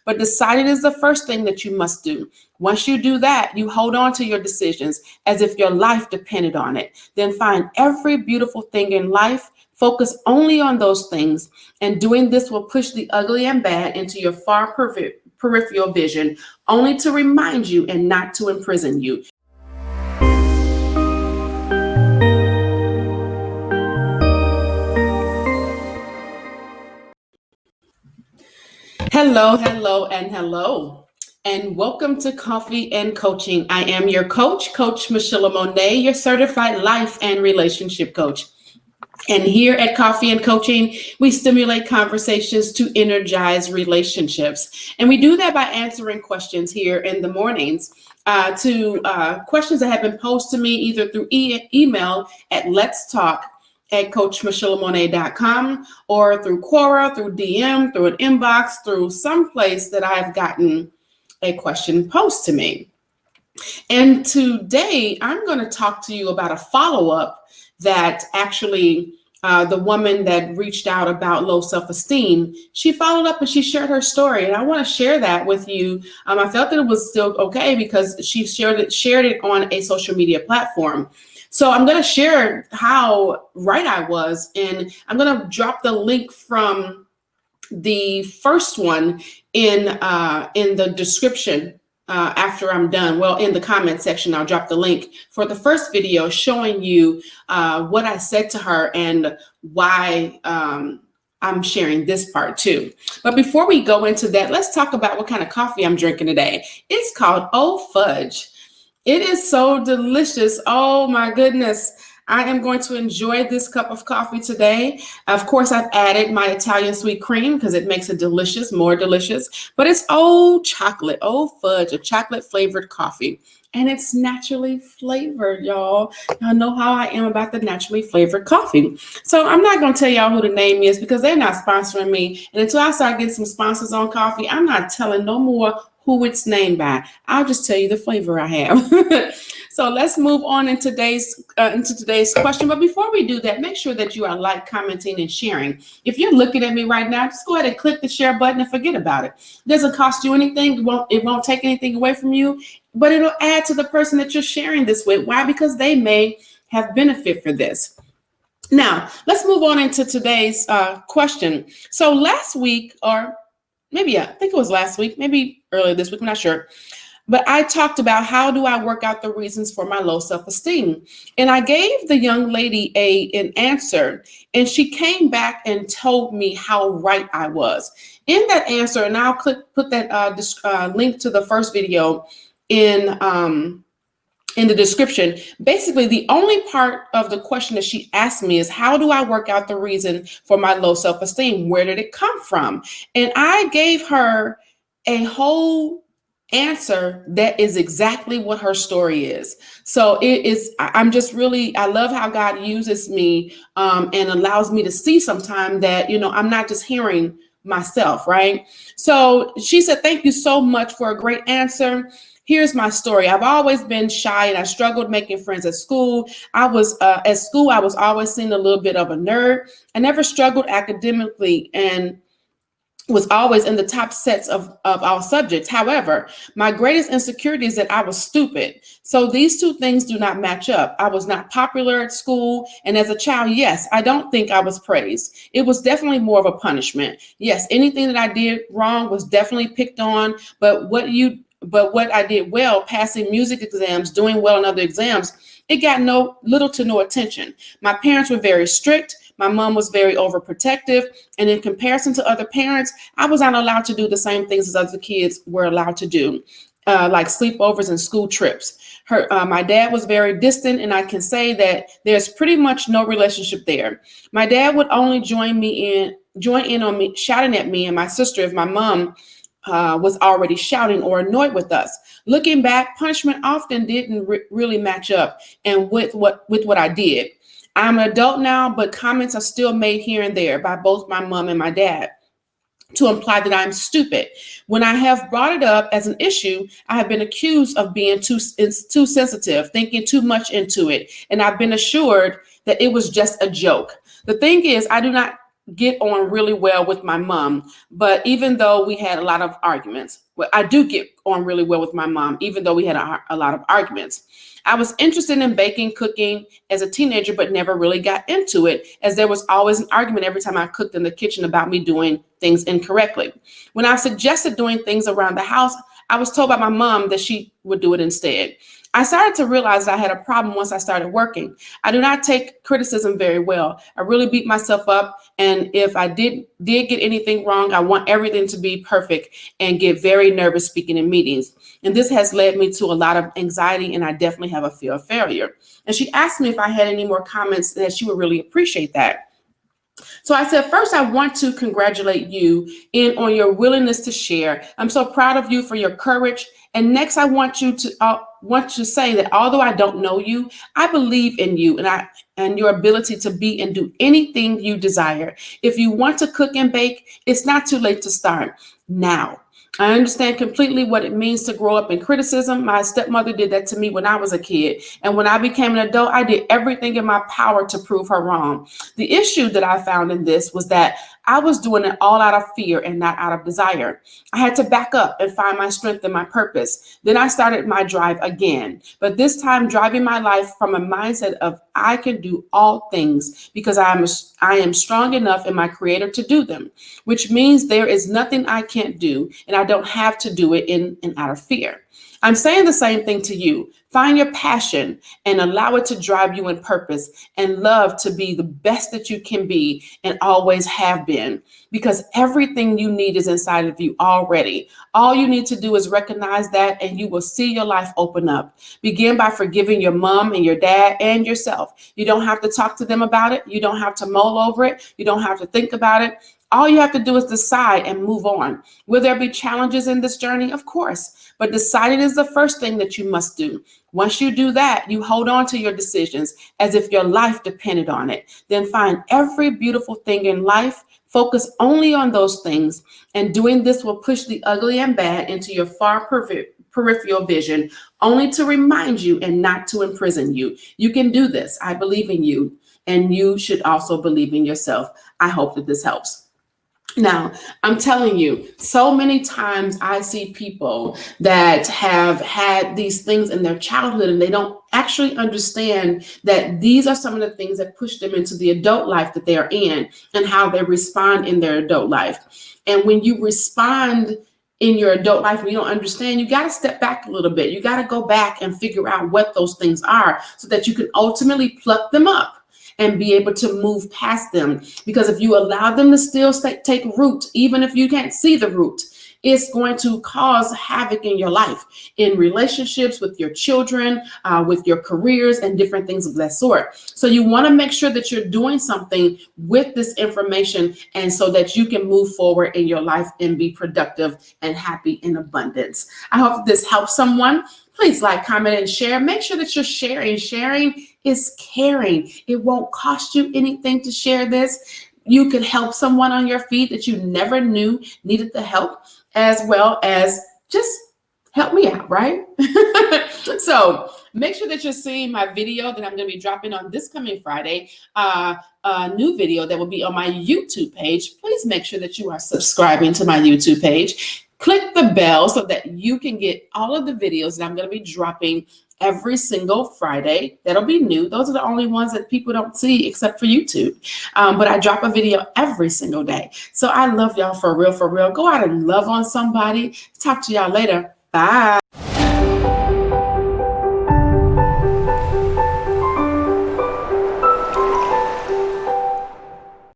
But deciding is the first thing that you must do. Once you do that, you hold on to your decisions as if your life depended on it. Then find every beautiful thing in life, focus only on those things, and doing this will push the ugly and bad into your far peripheral vision, only to remind you and not to imprison you. Hello, and welcome to Coffee and Coaching. I am your coach, Coach Michelamonè, your certified life and relationship coach. And here at Coffee and Coaching, we stimulate conversations to energize relationships. And we do that by answering questions here in the mornings to questions that have been posed to me either through email at letstalk@coachmichelamonè.com or through Quora, through DM, through an inbox, through some place that I've gotten a question posed to me. And today I'm going to talk to you about a follow-up that actually the woman that reached out about low self-esteem, she followed up and she shared her story. And I want to share that with you. I felt that it was still okay because she shared it on a social media platform. So I'm going to share how right I was, and I'm going to drop the link from the first one in the description after I'm done. Well, in the comment section, I'll drop the link for the first video showing you what I said to her and why I'm sharing this part too. But before we go into that, let's talk about what kind of coffee I'm drinking today. It's called Oh Fudge. It is so delicious. Oh my goodness. I am going to enjoy this cup of coffee today. Of course, I've added my Italian sweet cream because it makes it delicious, more delicious. But it's chocolate, fudge, a chocolate flavored coffee. And it's naturally flavored, y'all. Y'all know how I am about the naturally flavored coffee. So I'm not going to tell y'all who the name is because they're not sponsoring me. And until I start getting some sponsors on coffee, I'm not telling no more who it's named by. I'll just tell you the flavor I have. So let's move on into today's question. But before we do that, make sure that you are commenting, and sharing. If you're looking at me right now, just go ahead and click the share button and forget about it. It doesn't cost you anything. It won't take anything away from you, but it'll add to the person that you're sharing this with. Why? Because they may have benefit for this. Now, let's move on into today's question. So last week, or maybe, I think it was last week, maybe earlier this week, I'm not sure. But I talked about how do I work out the reasons for my low self-esteem. And I gave the young lady an answer, and she came back and told me how right I was. In that answer, and I'll put that link to the first video in the description. Basically, the only part of the question that she asked me is, how do I work out the reason for my low self-esteem? Where did it come from? And I gave her a whole answer that is exactly what her story is. So I love how God uses me and allows me to see sometimes that, I'm not just hearing myself, right? So she said, thank you so much for a great answer. Here's my story. I've always been shy and I struggled making friends at school. I was always seen a little bit of a nerd. I never struggled academically and was always in the top sets of all subjects. However, my greatest insecurity is that I was stupid. So these two things do not match up. I was not popular at school. And as a child, yes, I don't think I was praised. It was definitely more of a punishment. Yes, anything that I did wrong was definitely picked on. But what I did well, passing music exams, doing well in other exams, it got little to no attention. My parents were very strict. My mom was very overprotective. And in comparison to other parents, I was not allowed to do the same things as other kids were allowed to do, like sleepovers and school trips. My dad was very distant, and I can say that there's pretty much no relationship there. My dad would only join in on me, shouting at me and my sister if my mom was already shouting or annoyed with us. Looking back, punishment often didn't really match up and with what I did. I'm an adult now, but comments are still made here and there by both my mom and my dad to imply that I'm stupid. When I have brought it up as an issue, I have been accused of being too sensitive, thinking too much into it. And I've been assured that it was just a joke. The thing is, I do not get on really well with my mom, but even though we had a lot of arguments, well, I do get on really well with my mom, even though we had a lot of arguments. I was interested in baking, cooking as a teenager, but never really got into it, as there was always an argument every time I cooked in the kitchen about me doing things incorrectly. When I suggested doing things around the house, I was told by my mom that she would do it instead. I started to realize that I had a problem once I started working. I do not take criticism very well. I really beat myself up, and if I did get anything wrong, I want everything to be perfect and get very nervous speaking in meetings. And this has led me to a lot of anxiety, and I definitely have a fear of failure. And she asked me if I had any more comments, that she would really appreciate that. So I said, first, I want to congratulate you on your willingness to share. I'm so proud of you for your courage. And next, I want to say that although I don't know you, I believe in you and your ability to be and do anything you desire. If you want to cook and bake, it's not too late to start now. I understand completely what it means to grow up in criticism. My stepmother did that to me when I was a kid. And when I became an adult, I did everything in my power to prove her wrong. The issue that I found in this was that I was doing it all out of fear and not out of desire. I had to back up and find my strength and my purpose. Then I started my drive again, but this time driving my life from a mindset of I can do all things because I am strong enough in my Creator to do them, which means there is nothing I can't do, and I don't have to do it in and out of fear. I'm saying the same thing to you. Find your passion and allow it to drive you in purpose, and love to be the best that you can be and always have been, because everything you need is inside of you already. All you need to do is recognize that, and you will see your life open up. Begin by forgiving your mom and your dad and yourself. You don't have to talk to them about it. You don't have to mull over it. You don't have to think about it. All you have to do is decide and move on. Will there be challenges in this journey? Of course, but deciding is the first thing that you must do. Once you do that, you hold on to your decisions as if your life depended on it. Then find every beautiful thing in life, focus only on those things, and doing this will push the ugly and bad into your far peripheral vision, only to remind you and not to imprison you. You can do this. I believe in you, and you should also believe in yourself. I hope that this helps. Now, I'm telling you, so many times I see people that have had these things in their childhood, and they don't actually understand that these are some of the things that push them into the adult life that they are in, and how they respond in their adult life. And when you respond in your adult life and you don't understand, you got to step back a little bit. You got to go back and figure out what those things are, so that you can ultimately pluck them up and be able to move past them. Because if you allow them to still take root, even if you can't see the root, it's going to cause havoc in your life, in relationships with your children, with your careers, and different things of that sort. So you want to make sure that you're doing something with this information, and so that you can move forward in your life and be productive and happy in abundance. I hope this helps someone. Please like, comment, and share. Make sure that you're sharing. Sharing is caring. It won't cost you anything to share this. You can help someone on your feed that you never knew needed the help, as well as just help me out, right? So make sure that you're seeing my video that I'm going to be dropping on this coming Friday, a new video that will be on my YouTube page. Please make sure that you are subscribing to my YouTube page. Click the bell so that you can get all of the videos that I'm going to be dropping every single Friday. That'll be new. Those are the only ones that people don't see except for YouTube. But I drop a video every single day. So I love y'all for real, for real. Go out and love on somebody. Talk to y'all later. Bye.